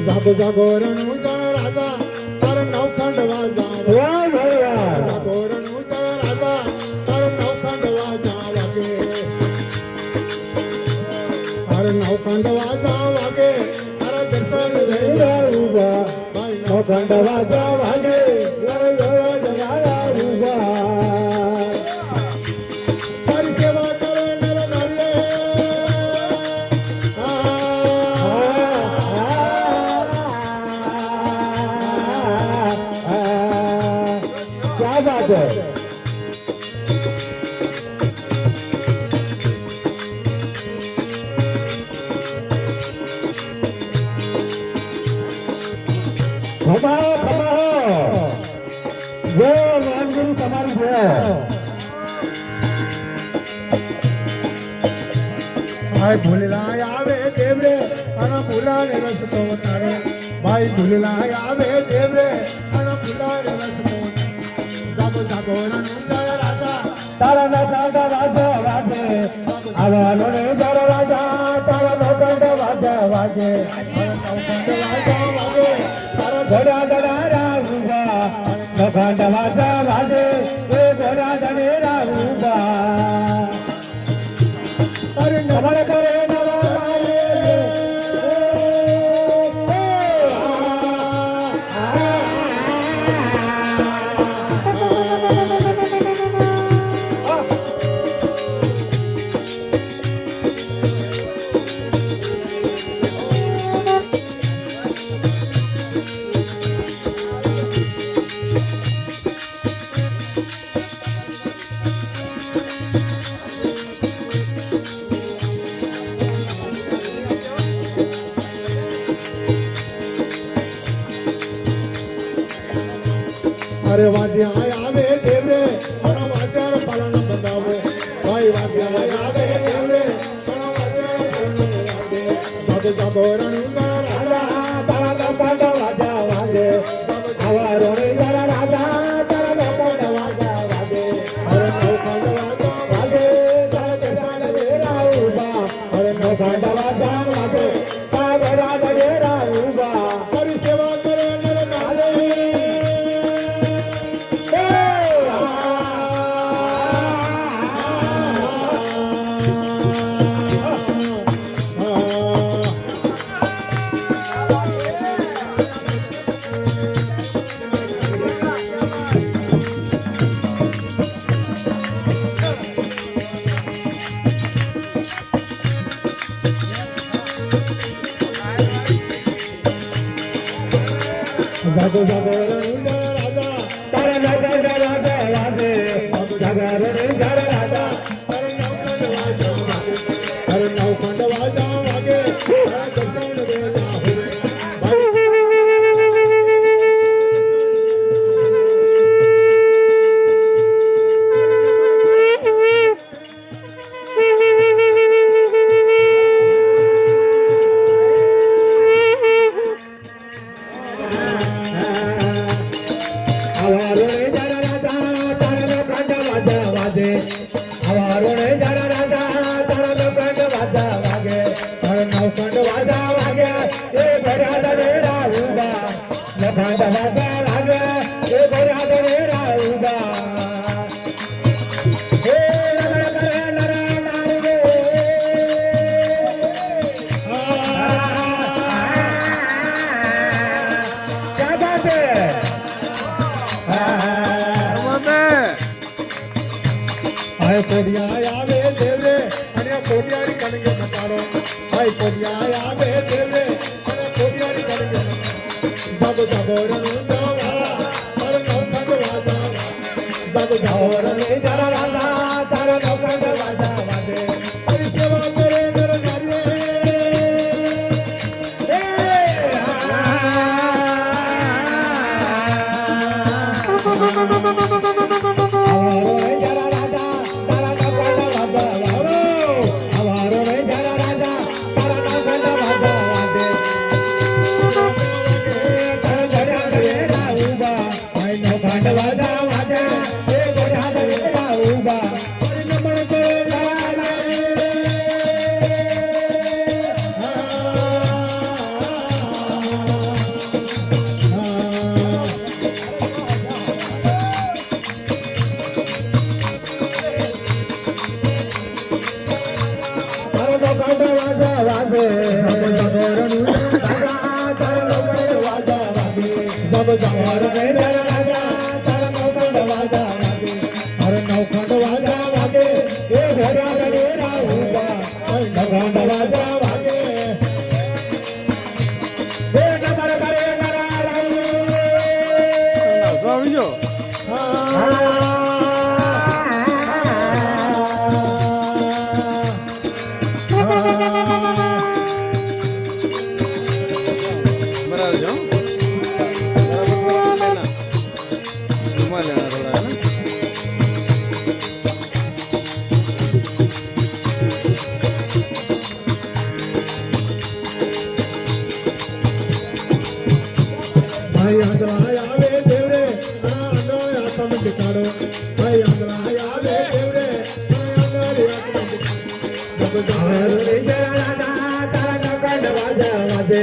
જાગો જાગો રણુ રાજા તાર નવખંડ વાજા જાગો રણુ રાજા તાર નવખંડ વાજા વાગે તાર નવખંડ વાજા વાગે તારા દર્શન રહ્યા ઉભા નવખંડ વાજા વાગે જયા ઉભા તારી સેવા કરે નર નારે क्या बात है खबाओ खबाओ जो वानगुरु તમારું છે ભાઈ ભૂલલા આવે દેવરે અને ભૂલાને રસ્તો તારે ભાઈ ભૂલલા આવે દેવરે અને ભૂલાને રસ્તો જાગો જાગો રણુંદર રાજા તારા નકાંડ વાગે વાગે આવવાનો ને દર રાજા તારા નકાંડ વાગે વાગે નકાંડ વાગે વાગે તારા ઘોડા દડારા ઉભા નકાંડ વાગે વાગે એ ઘોડા દડેરા ઉભા અરે નમન કરે अरे वाद्या आवे देवरे और वाद्यार पालन बंदावे भाई वाद्या आवे देवरे और वाद्यार पालन बंदावे जागो जागो रणुंगा राजा तारा नकांड वाजा वागे आवारो रे राजा तारा नकांड वाजा वागे अरे नकांड वाजा वागे तारा नकांड वेरा उबा अरे नकांड वाजा वागे तारा राजा वेरा उबा करी सेवा करे नर नारे जागो जागो रणुंदर राजा तारा नकांड वागे वागे जागा रणुंदर राजा तारा नकांड वाजा वागे तारा नकांड वाजा वागे तारा दर्शन देला नौखंड वाजा वागे ए भर्या दरेरा उबा नखंड वाजा वागे ए भर्या दरेरा उबा हे रगड़ करे नर नारी रे क्या बात है आए कोडिया आवे देवरे અને કોડિયારી કણગે નકારો ભાઈ કોડિયા આવે દેવે અને કોડિયારી કણગે જાગો જાગો રણુંદર વાલા તારા નવખંડ વાજા જાગો જાગો રણુંદર રાજા તારા નવખંડ વાજા વાગે હરી સેવા કરે નર નારી એ જબ જમાર ને જરા રાજા તારા નવખંડ વાજા વાગે અરે નવખંડ વાજા વાગે એ ઘોડા ગણેરા ઉભા નવખંડ વાજા વાગે એ નમર કરે નરા આવી જો બરાબર જો ઘુમા લેના થોડા है ભાઈ આંધળા આવે દેવરે આનો આસમ ટીકાડો ભાઈ આંધળા આવે દેવરે આનો આસમ ટીકાડો જબ જમાર ને જરા રાજા તારા નવખંડ વાજા વાગે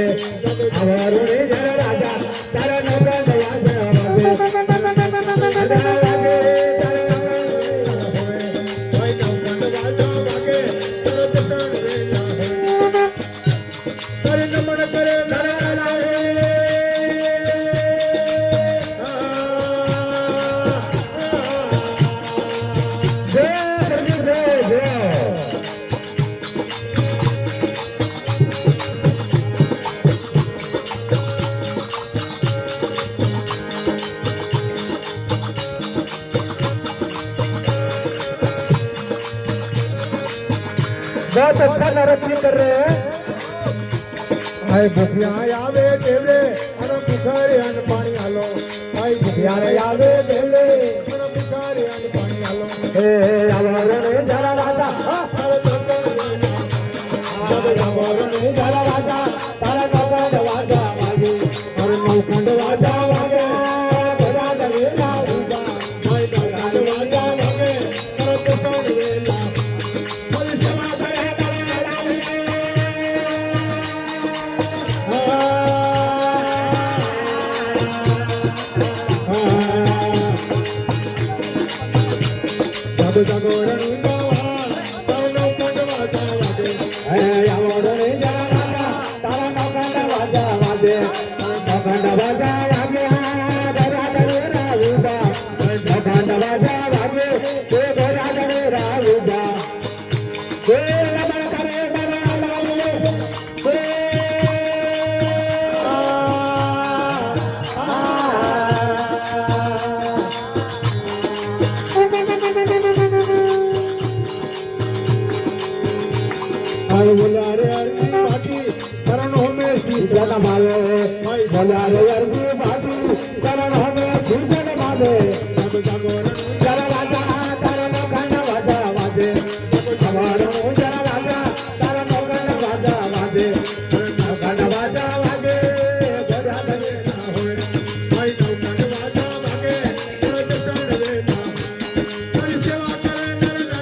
અમારો ને જરા રાજા તારા નવખંડ વાજા વાગે રાજા વાગે તારા ભાઈ નવખંડ વાજા વાગે તારા દુકાન વેલા હોય તારે નમન કરે નરા લાગે बहुत अच्छा नृत्य कर रहे हैं भाई भूखिया आवे देवरे અને ભૂખારે અન પાણી આલો ભાઈ ભૂખિયા આવે દેવરે અને ભૂખારે અન પાણી આલો એ આવરે જરા રાજા તારે જબ જમાર ને જરા રાજા તારા નવખંડ વાજા વાગે અરે નવખંડ વાજા વાગે ઘોડા ગણેરા ઉભા ભાઈ નવખંડ વાજા વાગે તારા દુકાન વેલા જબ જગોરણ તારા નવખંડ વાજા વાગે હે આવડે જરા રાજા તારા નવખંડ વાજા વાગે નવખંડ વાજા વાગે ઘોડા ગણેરા ઉભા નવખંડ વાજા વાગે તે ઘોડા ગણેરા ઉભા તે લબડ કરે બરા લાગે બોલારે અરજી બાટી શરણ હોમે શીતળ માલે બોલારે અરજી બાટી શરણ હોમે શીતળ માલે જબ જગોરણ જરા રાજા તારા નવખંડ વાજા વાગે અમારો જરા રાજા તારા નવખંડ વાજા વાગે નવખંડ વાજા વાગે ઘોડા ગણેરા હોય ભાઈ નવખંડ વાજા વાગે તારા દુકાન વેલા તારી સેવા કરે નર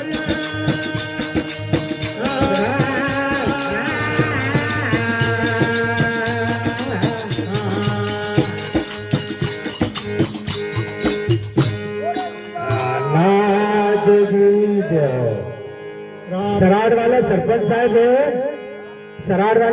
शराड़ वाले सरपंच साहब है शराड़ वाले